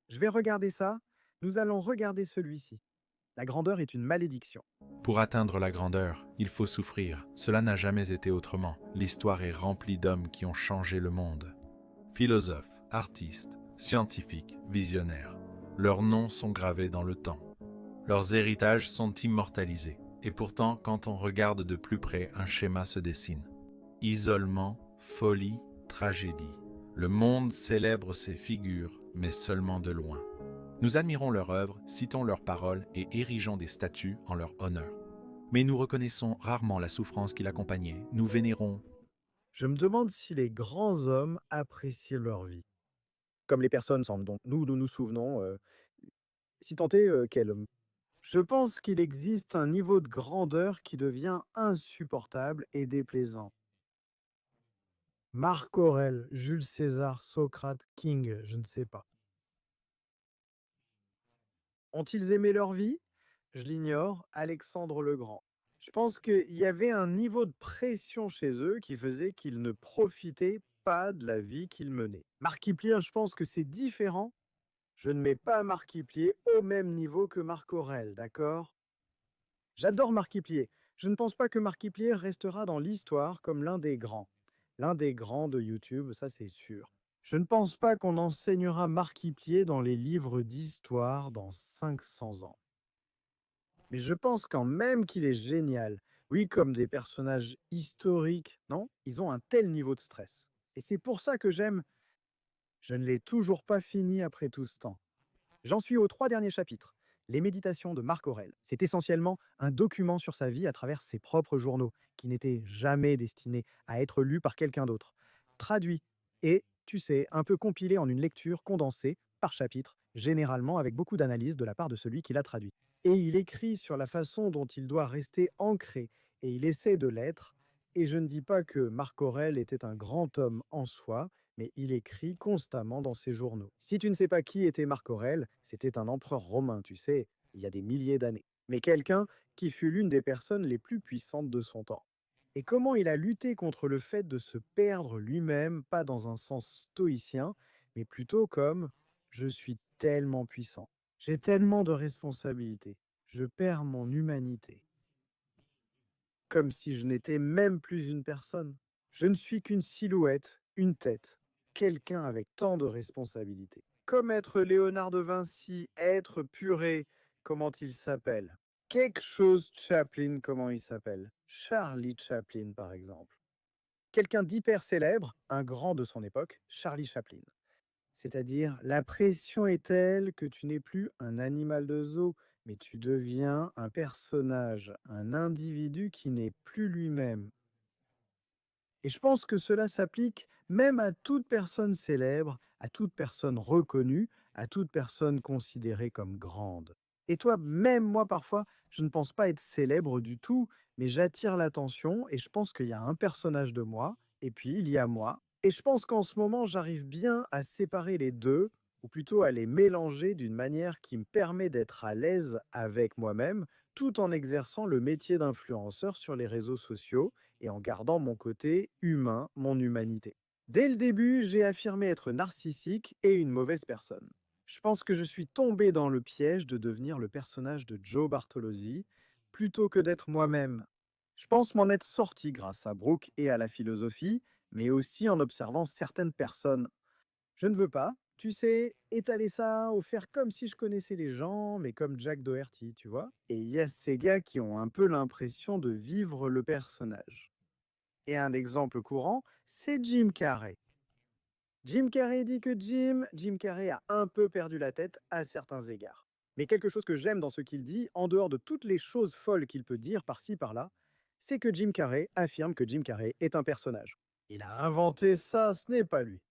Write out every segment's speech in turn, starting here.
Je vais regarder ça. Nous allons regarder celui-ci. La grandeur est une malédiction. Pour atteindre la grandeur, il faut souffrir. Cela n'a jamais été autrement. L'histoire est remplie d'hommes qui ont changé le monde. Philosophes, artistes, scientifiques, visionnaires. Leurs noms sont gravés dans le temps. Leurs héritages sont immortalisés. Et pourtant, quand on regarde de plus près, un schéma se dessine. Isolement, folie, tragédie. Le monde célèbre ces figures, mais seulement de loin. Nous admirons leur œuvre, citons leurs paroles et érigeons des statues en leur honneur. Mais nous reconnaissons rarement la souffrance qui l'accompagnait. Nous vénérons. Je me demande si les grands hommes apprécient leur vie. Comme les personnes dont nous nous souvenons, si tant est qu'elles. Je pense qu'il existe un niveau de grandeur qui devient insupportable et déplaisant. Marc Aurèle, Jules César, Socrate, King, je ne sais pas. Ont-ils aimé leur vie? Je l'ignore. Alexandre le Grand. Je pense qu'il y avait un niveau de pression chez eux qui faisait qu'ils ne profitaient pas de la vie qu'ils menaient. Markiplier, je pense que c'est différent. Je ne mets pas Markiplier au même niveau que Marc Aurèle, d'accord? J'adore Markiplier. Je ne pense pas que Markiplier restera dans l'histoire comme l'un des grands. L'un des grands de YouTube, ça c'est sûr. Je ne pense pas qu'on enseignera Markiplier dans les livres d'histoire dans 500 ans. Mais je pense quand même qu'il est génial. Oui, comme des personnages historiques, non? Ils ont un tel niveau de stress. Et c'est pour ça que j'aime. Je ne l'ai toujours pas fini après tout ce temps. J'en suis aux 3 derniers chapitres. Les méditations de Marc Aurèle. C'est essentiellement un document sur sa vie à travers ses propres journaux, qui n'étaient jamais destinés à être lus par quelqu'un d'autre. Traduit et, tu sais, un peu compilé en une lecture condensée par chapitre, généralement avec beaucoup d'analyse de la part de celui qui l'a traduit. Et il écrit sur la façon dont il doit rester ancré, et il essaie de l'être. Et je ne dis pas que Marc Aurèle était un grand homme en soi, mais il écrit constamment dans ses journaux. Si tu ne sais pas qui était Marc Aurèle, c'était un empereur romain, tu sais, il y a des milliers d'années. Mais quelqu'un qui fut l'une des personnes les plus puissantes de son temps. Et comment il a lutté contre le fait de se perdre lui-même, pas dans un sens stoïcien, mais plutôt comme je suis tellement puissant, j'ai tellement de responsabilités, je perds mon humanité. Comme si je n'étais même plus une personne. Je ne suis qu'une silhouette, une tête, quelqu'un avec tant de responsabilités. Comme être Léonard de Vinci, être purée, comment il s'appelle? Quelque chose Chaplin, comment il s'appelle? Charlie Chaplin, par exemple. Quelqu'un d'hyper célèbre, un grand de son époque, Charlie Chaplin. C'est-à-dire, la pression est telle que tu n'es plus un animal de zoo, mais tu deviens un personnage, un individu qui n'est plus lui-même. Et je pense que cela s'applique même à toute personne célèbre, à toute personne reconnue, à toute personne considérée comme grande. Et toi, même moi parfois, je ne pense pas être célèbre du tout, mais j'attire l'attention et je pense qu'il y a un personnage de moi, et puis il y a moi. Et je pense qu'en ce moment, j'arrive bien à séparer les deux, ou plutôt à les mélanger d'une manière qui me permet d'être à l'aise avec moi-même, tout en exerçant le métier d'influenceur sur les réseaux sociaux et en gardant mon côté humain, mon humanité. Dès le début, j'ai affirmé être narcissique et une mauvaise personne. Je pense que je suis tombé dans le piège de devenir le personnage de Joe Bartolozzi plutôt que d'être moi-même. Je pense m'en être sorti grâce à Brooke et à la philosophie, mais aussi en observant certaines personnes. Je ne veux pas, tu sais, étaler ça ou faire comme si je connaissais les gens, mais comme Jack Doherty, tu vois. Et il y a ces gars qui ont un peu l'impression de vivre le personnage. Et un exemple courant, c'est Jim Carrey. Jim Carrey dit que Jim Carrey a un peu perdu la tête à certains égards. Mais quelque chose que j'aime dans ce qu'il dit, en dehors de toutes les choses folles qu'il peut dire par-ci par-là, c'est que Jim Carrey affirme que Jim Carrey est un personnage. Il a inventé ça, ce n'est pas lui.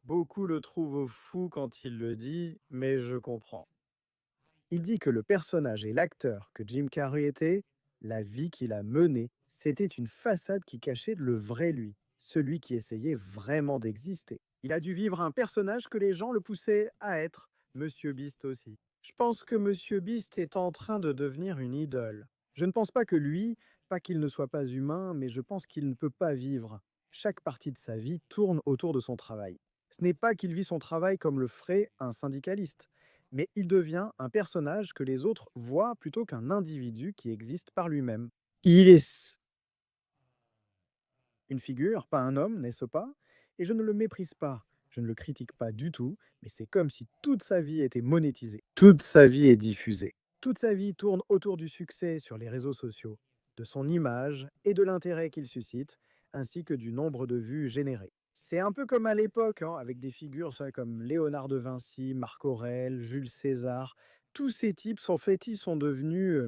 Beaucoup le trouvent fou quand il le dit, mais je comprends. Il dit que le personnage et l'acteur que Jim Carrey était, la vie qu'il a menée, c'était une façade qui cachait le vrai lui, celui qui essayait vraiment d'exister. Il a dû vivre un personnage que les gens le poussaient à être, Monsieur Beast aussi. Je pense que Monsieur Beast est en train de devenir une idole. Je ne pense pas que lui, pas qu'il ne soit pas humain, mais je pense qu'il ne peut pas vivre. Chaque partie de sa vie tourne autour de son travail. Ce n'est pas qu'il vit son travail comme le ferait un syndicaliste, mais il devient un personnage que les autres voient plutôt qu'un individu qui existe par lui-même. Il est une figure, pas un homme, n'est-ce pas? Et je ne le méprise pas, je ne le critique pas du tout, mais c'est comme si toute sa vie était monétisée. Toute sa vie est diffusée. Toute sa vie tourne autour du succès sur les réseaux sociaux, de son image et de l'intérêt qu'il suscite, ainsi que du nombre de vues générées. C'est un peu comme à l'époque, hein, avec des figures ça, comme Léonard de Vinci, Marc Aurèle, Jules César. Tous ces types, en fait, ils sont devenus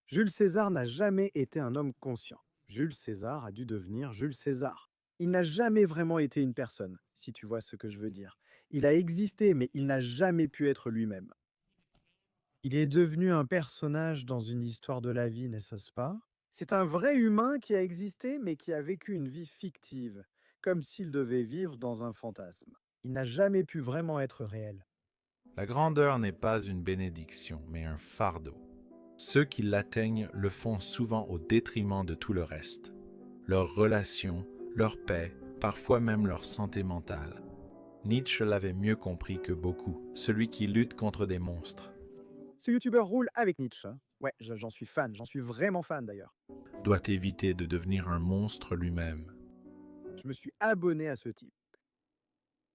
Jules César n'a jamais été un homme conscient. Jules César a dû devenir Jules César. Il n'a jamais vraiment été une personne, si tu vois ce que je veux dire. Il a existé, mais il n'a jamais pu être lui-même. Il est devenu un personnage dans une histoire de la vie, n'est-ce pas? C'est un vrai humain qui a existé, mais qui a vécu une vie fictive, comme s'il devait vivre dans un fantasme. Il n'a jamais pu vraiment être réel. La grandeur n'est pas une bénédiction, mais un fardeau. Ceux qui l'atteignent le font souvent au détriment de tout le reste. Leurs relations, leur paix, parfois même leur santé mentale. Nietzsche l'avait mieux compris que beaucoup, celui qui lutte contre des monstres. Ce youtubeur roule avec Nietzsche, hein. Ouais, j'en suis fan, j'en suis vraiment fan d'ailleurs. Doit éviter de devenir un monstre lui-même. Je me suis abonné à ce type.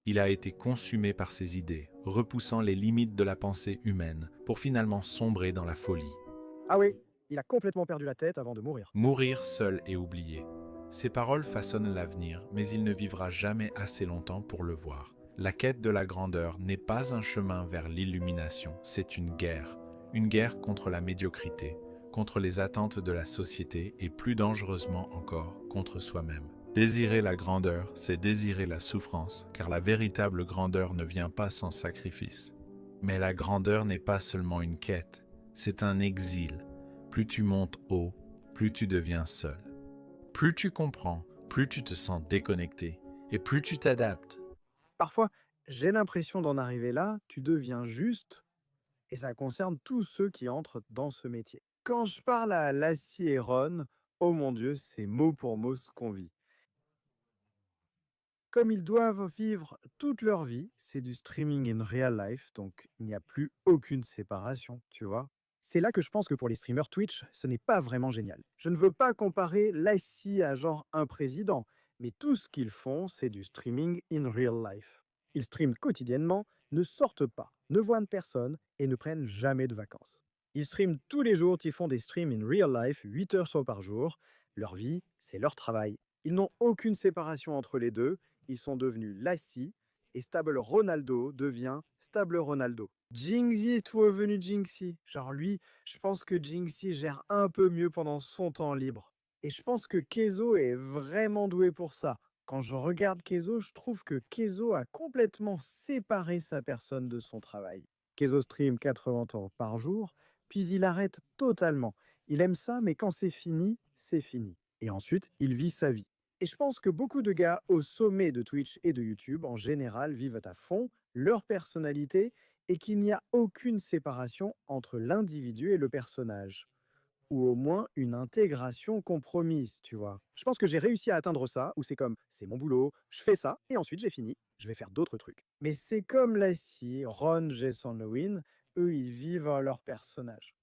Il a été consumé par ses idées, repoussant les limites de la pensée humaine pour finalement sombrer dans la folie. Ah oui, il a complètement perdu la tête avant de mourir. Mourir seul et oublié. Ses paroles façonnent l'avenir, mais il ne vivra jamais assez longtemps pour le voir. La quête de la grandeur n'est pas un chemin vers l'illumination, c'est une guerre contre la médiocrité, contre les attentes de la société et plus dangereusement encore contre soi-même. Désirer la grandeur, c'est désirer la souffrance, car la véritable grandeur ne vient pas sans sacrifice. Mais la grandeur n'est pas seulement une quête, c'est un exil. Plus tu montes haut, plus tu deviens seul. Plus tu comprends, plus tu te sens déconnecté, et plus tu t'adaptes. Parfois, j'ai l'impression d'en arriver là, tu deviens juste, et ça concerne tous ceux qui entrent dans ce métier. Quand je parle à Lassie et Ron, oh mon Dieu, c'est mot pour mot ce qu'on vit. Comme ils doivent vivre toute leur vie, c'est du streaming in real life, donc il n'y a plus aucune séparation, tu vois. C'est là que je pense que pour les streamers Twitch, ce n'est pas vraiment génial. Je ne veux pas comparer Lassie à genre un président, mais tout ce qu'ils font, c'est du streaming in real life. Ils streament quotidiennement, ne sortent pas, ne voient de personne et ne prennent jamais de vacances. Ils streament tous les jours, ils font des streams in real life, 8 heures soit par jour. Leur vie, c'est leur travail. Ils n'ont aucune séparation entre les deux, ils sont devenus Lassie et Stable Ronaldo devient Stable Ronaldo. Jinxie est revenu Jinxie. Genre lui, je pense que Jinxie gère un peu mieux pendant son temps libre. Et je pense que Kezo est vraiment doué pour ça. Quand je regarde Kezo, je trouve que Kezo a complètement séparé sa personne de son travail. Kezo stream 80 heures par jour, puis il arrête totalement. Il aime ça, mais quand c'est fini, c'est fini. Et ensuite, il vit sa vie. Et je pense que beaucoup de gars au sommet de Twitch et de YouTube, en général, vivent à fond leur personnalité et qu'il n'y a aucune séparation entre l'individu et le personnage. Ou au moins une intégration compromise, tu vois. Je pense que j'ai réussi à atteindre ça, où c'est comme, c'est mon boulot, je fais ça, et ensuite j'ai fini, je vais faire d'autres trucs. Mais c'est comme Lassie, Ron, Jason Lewin, eux, ils vivent leur personnage.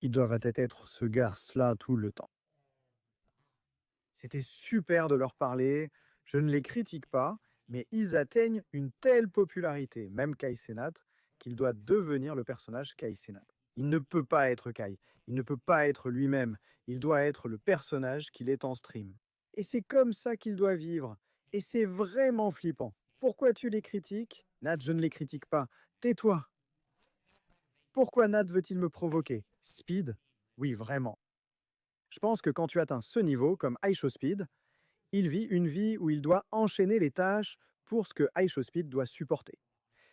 Ils doivent être ce garce-là tout le temps. C'était super de leur parler, je ne les critique pas, mais ils atteignent une telle popularité, même Kai Cenat, qu'il doit devenir le personnage Kai Cenat. Il ne peut pas être Kai, il ne peut pas être lui-même, il doit être le personnage qu'il est en stream. Et c'est comme ça qu'il doit vivre, et c'est vraiment flippant. Pourquoi tu les critiques? Nat, je ne les critique pas. Tais-toi. Pourquoi Nat veut-il me provoquer? Speed? Oui, vraiment. Je pense que quand tu atteins ce niveau, comme iShowSpeed, il vit une vie où il doit enchaîner les tâches pour ce que iShowSpeed doit supporter.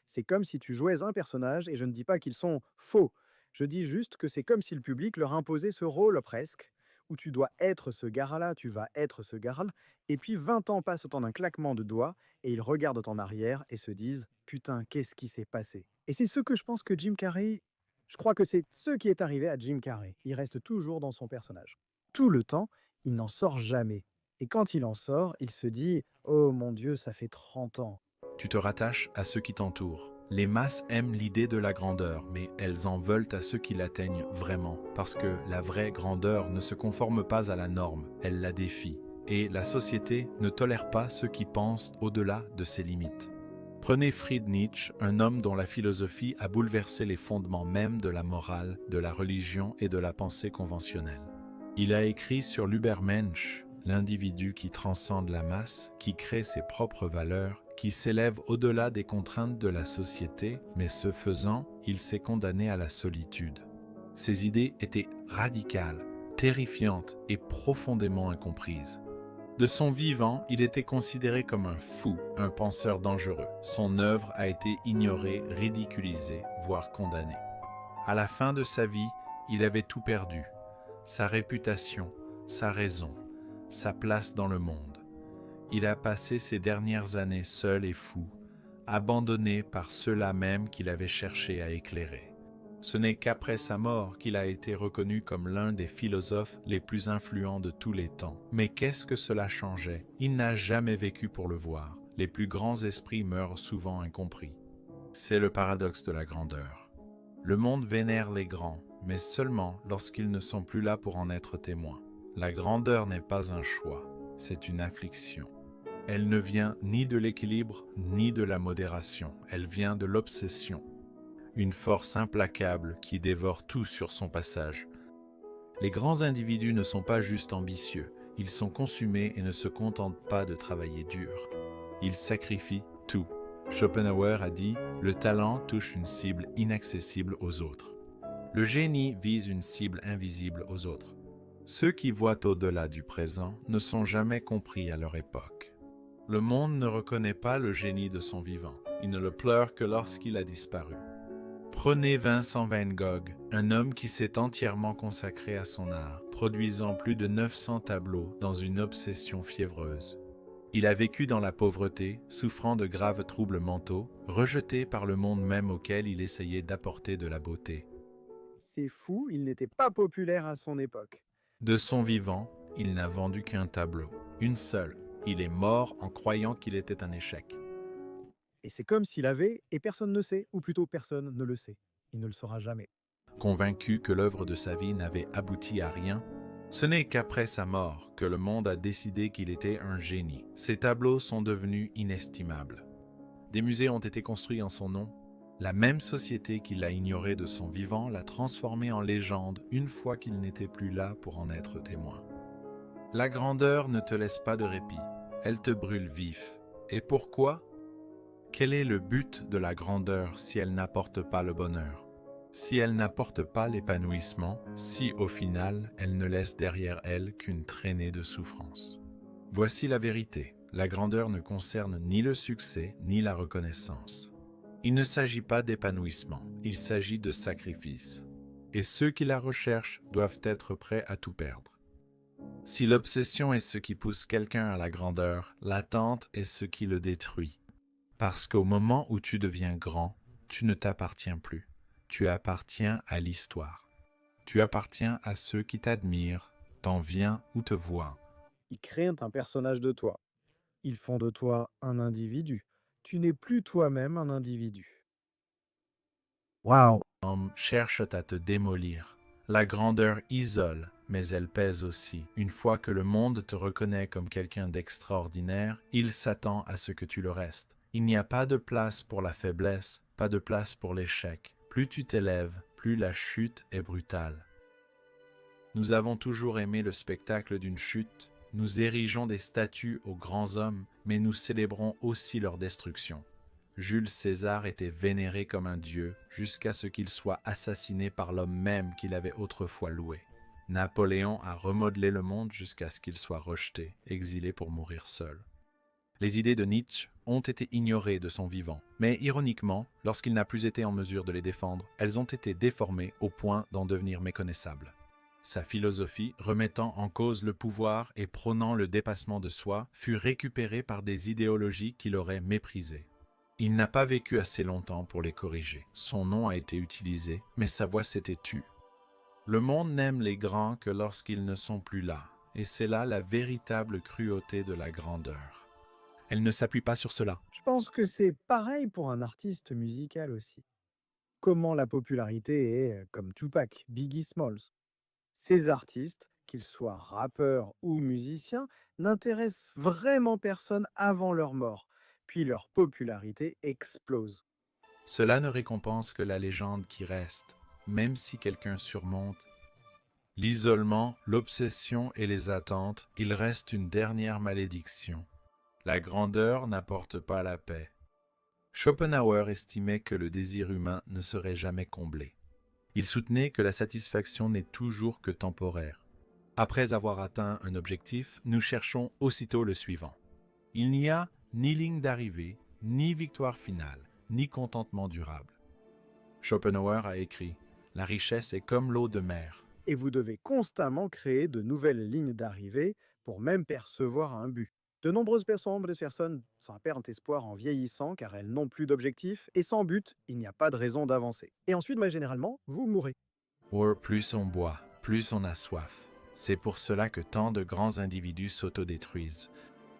C'est comme si tu jouais un personnage, et je ne dis pas qu'ils sont faux, je dis juste que c'est comme si le public leur imposait ce rôle presque, où tu dois être ce gars-là, tu vas être ce gars-là, et puis 20 ans passent en un claquement de doigts, et ils regardent en arrière et se disent « Putain, qu'est-ce qui s'est passé ?» Et c'est ce que je pense que Jim Carrey, je crois que c'est ce qui est arrivé à Jim Carrey. Il reste toujours dans son personnage. Tout le temps, il n'en sort jamais. Et quand il en sort, il se dit « Oh mon Dieu, ça fait 30 ans. » Tu te rattaches à ceux qui t'entourent. Les masses aiment l'idée de la grandeur, mais elles en veulent à ceux qui l'atteignent vraiment, parce que la vraie grandeur ne se conforme pas à la norme, elle la défie. Et la société ne tolère pas ceux qui pensent au-delà de ses limites. Prenez Friedrich Nietzsche, un homme dont la philosophie a bouleversé les fondements même de la morale, de la religion et de la pensée conventionnelle. Il a écrit sur l'Übermensch, l'individu qui transcende la masse, qui crée ses propres valeurs, qui s'élève au-delà des contraintes de la société, mais ce faisant, il s'est condamné à la solitude. Ses idées étaient radicales, terrifiantes et profondément incomprises. De son vivant, il était considéré comme un fou, un penseur dangereux. Son œuvre a été ignorée, ridiculisée, voire condamnée. À la fin de sa vie, il avait tout perdu. Sa réputation, sa raison, sa place dans le monde. Il a passé ses dernières années seul et fou, abandonné par ceux-là même qu'il avait cherché à éclairer. Ce n'est qu'après sa mort qu'il a été reconnu comme l'un des philosophes les plus influents de tous les temps. Mais qu'est-ce que cela changeait? Il n'a jamais vécu pour le voir. Les plus grands esprits meurent souvent incompris. C'est le paradoxe de la grandeur. Le monde vénère les grands, mais seulement lorsqu'ils ne sont plus là pour en être témoins. La grandeur n'est pas un choix, c'est une affliction. Elle ne vient ni de l'équilibre, ni de la modération, elle vient de l'obsession. Une force implacable qui dévore tout sur son passage. Les grands individus ne sont pas juste ambitieux, ils sont consumés et ne se contentent pas de travailler dur. Ils sacrifient tout. Schopenhauer a dit « Le talent touche une cible inaccessible aux autres. Le génie vise une cible invisible aux autres. Ceux qui voient au-delà du présent ne sont jamais compris à leur époque. Le monde ne reconnaît pas le génie de son vivant. Il ne le pleure que lorsqu'il a disparu. Prenez Vincent van Gogh, un homme qui s'est entièrement consacré à son art, produisant plus de 900 tableaux dans une obsession fiévreuse. Il a vécu dans la pauvreté, souffrant de graves troubles mentaux, rejeté par le monde même auquel il essayait d'apporter de la beauté. C'est fou, il n'était pas populaire à son époque. De son vivant, il n'a vendu qu'un tableau, une seule. Il est mort en croyant qu'il était un échec. Et c'est comme s'il avait, et personne ne sait, ou plutôt personne ne le sait. Il ne le saura jamais. Convaincu que l'œuvre de sa vie n'avait abouti à rien, ce n'est qu'après sa mort que le monde a décidé qu'il était un génie. Ses tableaux sont devenus inestimables. Des musées ont été construits en son nom. La même société qui l'a ignoré de son vivant l'a transformé en légende une fois qu'il n'était plus là pour en être témoin. La grandeur ne te laisse pas de répit, elle te brûle vif. Et pourquoi ? Quel est le but de la grandeur si elle n'apporte pas le bonheur? Si elle n'apporte pas l'épanouissement, si au final elle ne laisse derrière elle qu'une traînée de souffrance. Voici la vérité, la grandeur ne concerne ni le succès ni la reconnaissance. Il ne s'agit pas d'épanouissement, il s'agit de sacrifice. Et ceux qui la recherchent doivent être prêts à tout perdre. Si l'obsession est ce qui pousse quelqu'un à la grandeur, l'attente est ce qui le détruit. Parce qu'au moment où tu deviens grand, tu ne t'appartiens plus. Tu appartiens à l'histoire. Tu appartiens à ceux qui t'admirent, t'envient ou te voient. Ils créent un personnage de toi. Ils font de toi un individu. Tu n'es plus toi-même un individu. Waouh! L'homme cherche à te démolir. La grandeur isole, mais elle pèse aussi. Une fois que le monde te reconnaît comme quelqu'un d'extraordinaire, il s'attend à ce que tu le restes. Il n'y a pas de place pour la faiblesse, pas de place pour l'échec. Plus tu t'élèves, plus la chute est brutale. Nous avons toujours aimé le spectacle d'une chute. Nous érigeons des statues aux grands hommes, mais nous célébrons aussi leur destruction. Jules César était vénéré comme un dieu jusqu'à ce qu'il soit assassiné par l'homme même qu'il avait autrefois loué. Napoléon a remodelé le monde jusqu'à ce qu'il soit rejeté, exilé pour mourir seul. Les idées de Nietzsche ont été ignorées de son vivant, mais ironiquement, lorsqu'il n'a plus été en mesure de les défendre, elles ont été déformées au point d'en devenir méconnaissables. Sa philosophie, remettant en cause le pouvoir et prônant le dépassement de soi, fut récupérée par des idéologies qu'il aurait méprisées. Il n'a pas vécu assez longtemps pour les corriger. Son nom a été utilisé, mais sa voix s'était tue. Le monde n'aime les grands que lorsqu'ils ne sont plus là, et c'est là la véritable cruauté de la grandeur. Elle ne s'appuie pas sur cela. Je pense que c'est pareil pour un artiste musical aussi. Comment la popularité est comme Tupac, Biggie Smalls. Ces artistes, qu'ils soient rappeurs ou musiciens, n'intéressent vraiment personne avant leur mort, puis leur popularité explose. Cela ne récompense que la légende qui reste, même si quelqu'un surmonte. L'isolement, l'obsession et les attentes, il reste une dernière malédiction. La grandeur n'apporte pas la paix. Schopenhauer estimait que le désir humain ne serait jamais comblé. Il soutenait que la satisfaction n'est toujours que temporaire. Après avoir atteint un objectif, nous cherchons aussitôt le suivant. Il n'y a ni ligne d'arrivée, ni victoire finale, ni contentement durable. Schopenhauer a écrit « La richesse est comme l'eau de mer. Et vous devez constamment créer de nouvelles lignes d'arrivée pour même percevoir un but. De nombreuses personnes s'en perdent espoir en vieillissant car elles n'ont plus d'objectif et sans but, il n'y a pas de raison d'avancer. Et ensuite, généralement, vous mourrez. » Or, plus on boit, plus on a soif. C'est pour cela que tant de grands individus s'autodétruisent.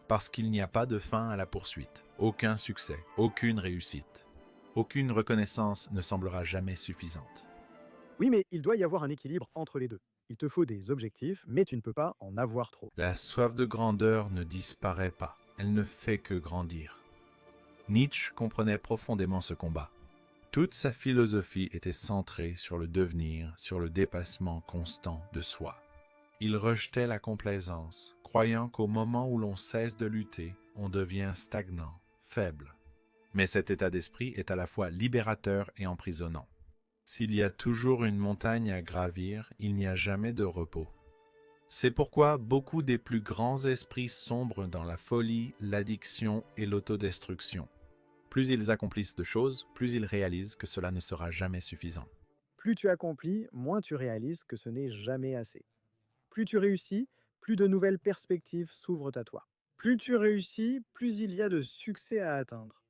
Parce qu'il n'y a pas de fin à la poursuite, aucun succès, aucune réussite. Aucune reconnaissance ne semblera jamais suffisante. Oui, mais il doit y avoir un équilibre entre les deux. Il te faut des objectifs, mais tu ne peux pas en avoir trop. La soif de grandeur ne disparaît pas, elle ne fait que grandir. Nietzsche comprenait profondément ce combat. Toute sa philosophie était centrée sur le devenir, sur le dépassement constant de soi. Il rejetait la complaisance, croyant qu'au moment où l'on cesse de lutter, on devient stagnant, faible. Mais cet état d'esprit est à la fois libérateur et emprisonnant. S'il y a toujours une montagne à gravir, il n'y a jamais de repos. C'est pourquoi beaucoup des plus grands esprits sombrent dans la folie, l'addiction et l'autodestruction. Plus ils accomplissent de choses, plus ils réalisent que cela ne sera jamais suffisant. Plus tu accomplis, moins tu réalises que ce n'est jamais assez. Plus tu réussis, plus de nouvelles perspectives s'ouvrent à toi. Plus tu réussis, plus il y a de succès à atteindre.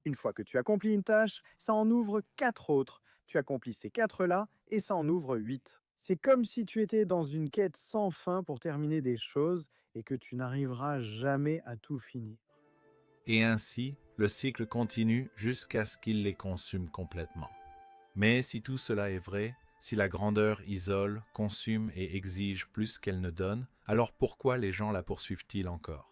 Une fois que tu accomplis une tâche, ça en ouvre 4 autres. Tu accomplis ces 4-là et ça en ouvre 8. C'est comme si tu étais dans une quête sans fin pour terminer des choses et que tu n'arriveras jamais à tout finir. Et ainsi, le cycle continue jusqu'à ce qu'il les consume complètement. Mais si tout cela est vrai, si la grandeur isole, consume et exige plus qu'elle ne donne, alors pourquoi les gens la poursuivent-ils encore?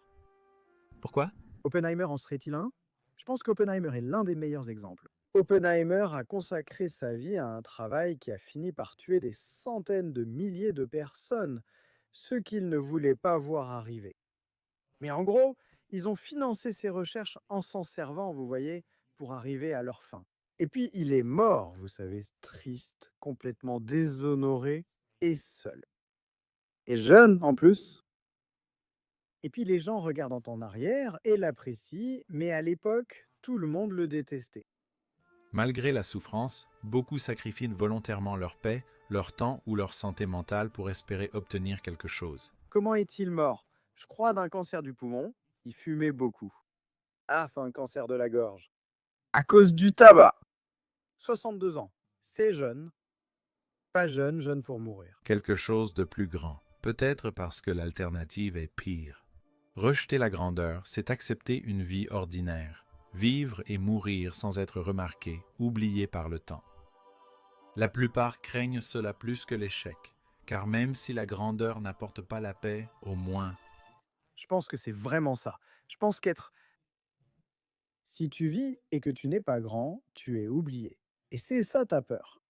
Pourquoi? Oppenheimer en serait-il un? Je pense qu'Oppenheimer est l'un des meilleurs exemples. Oppenheimer a consacré sa vie à un travail qui a fini par tuer des centaines de milliers de personnes, ce qu'il ne voulait pas voir arriver. Mais en gros, ils ont financé ses recherches en s'en servant, vous voyez, pour arriver à leur fin. Et puis il est mort, vous savez, triste, complètement déshonoré et seul. Et jeune en plus. Et puis les gens regardent en arrière et l'apprécient, mais à l'époque, tout le monde le détestait. Malgré la souffrance, beaucoup sacrifient volontairement leur paix, leur temps ou leur santé mentale pour espérer obtenir quelque chose. Comment est-il mort? Je crois d'un cancer du poumon. Il fumait beaucoup. Ah, enfin, un cancer de la gorge. À cause du tabac. 62 ans. C'est jeune. Pas jeune, jeune pour mourir. Quelque chose de plus grand, peut-être parce que l'alternative est pire. Rejeter la grandeur, c'est accepter une vie ordinaire, vivre et mourir sans être remarqué, oublié par le temps. La plupart craignent cela plus que l'échec, car même si la grandeur n'apporte pas la paix, au moins... Je pense que c'est vraiment ça. Je pense qu'être... Si tu vis et que tu n'es pas grand, tu es oublié. Et c'est ça ta peur.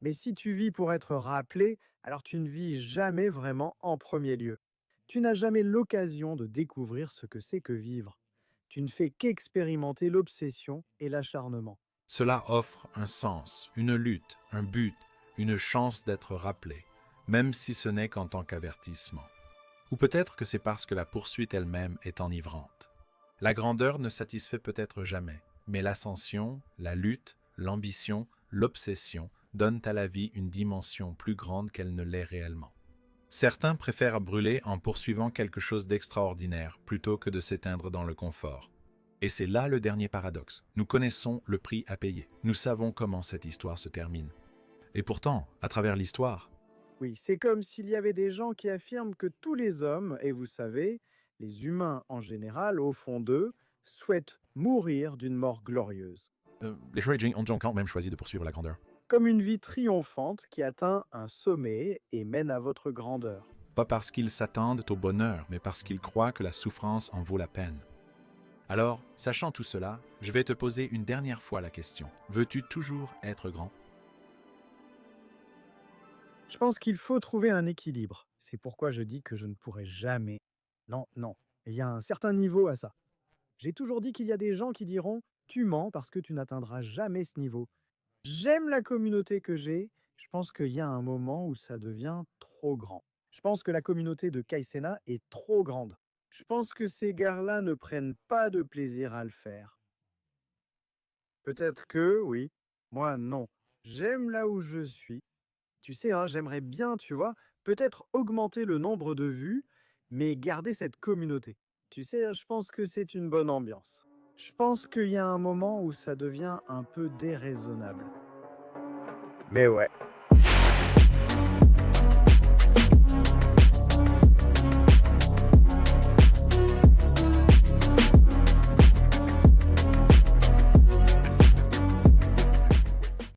Mais si tu vis pour être rappelé, alors tu ne vis jamais vraiment en premier lieu. Tu n'as jamais l'occasion de découvrir ce que c'est que vivre. Tu ne fais qu'expérimenter l'obsession et l'acharnement. Cela offre un sens, une lutte, un but, une chance d'être rappelé, même si ce n'est qu'en tant qu'avertissement. Ou peut-être que c'est parce que la poursuite elle-même est enivrante. La grandeur ne satisfait peut-être jamais, mais l'ascension, la lutte, l'ambition, l'obsession donnent à la vie une dimension plus grande qu'elle ne l'est réellement. Certains préfèrent brûler en poursuivant quelque chose d'extraordinaire plutôt que de s'éteindre dans le confort. Et c'est là le dernier paradoxe. Nous connaissons le prix à payer. Nous savons comment cette histoire se termine. Et pourtant, à travers l'histoire, Oui, c'est comme s'il y avait des gens qui affirment que tous les hommes, et vous savez, Les humains en général, au fond d'eux, souhaitent mourir d'une mort glorieuse, Les Shuai-Jing ont donc quand même choisi de poursuivre la grandeur. comme une vie triomphante qui atteint un sommet et mène à votre grandeur. Pas parce qu'ils s'attendent au bonheur, mais parce qu'ils croient que la souffrance en vaut la peine. Alors, sachant tout cela, je vais te poser une dernière fois la question. Veux-tu toujours être grand? Je pense qu'il faut trouver un équilibre. C'est pourquoi je dis que je ne pourrai jamais. Non, non. Il y a un certain niveau à ça. J'ai toujours dit qu'il y a des gens qui diront tu mens parce que tu n'atteindras jamais ce niveau. J'aime la communauté que j'ai. Je pense qu'il y a un moment où ça devient trop grand. Je pense que la communauté de Kaisena est trop grande. Je pense que ces gars-là ne prennent pas de plaisir à le faire. Peut-être que, oui. Moi, non. J'aime là où je suis. Tu sais, hein, j'aimerais bien, tu vois, peut-être augmenter le nombre de vues, mais garder cette communauté. Tu sais, je pense que c'est une bonne ambiance. Je pense qu'il y a un moment où ça devient un peu déraisonnable. Mais ouais.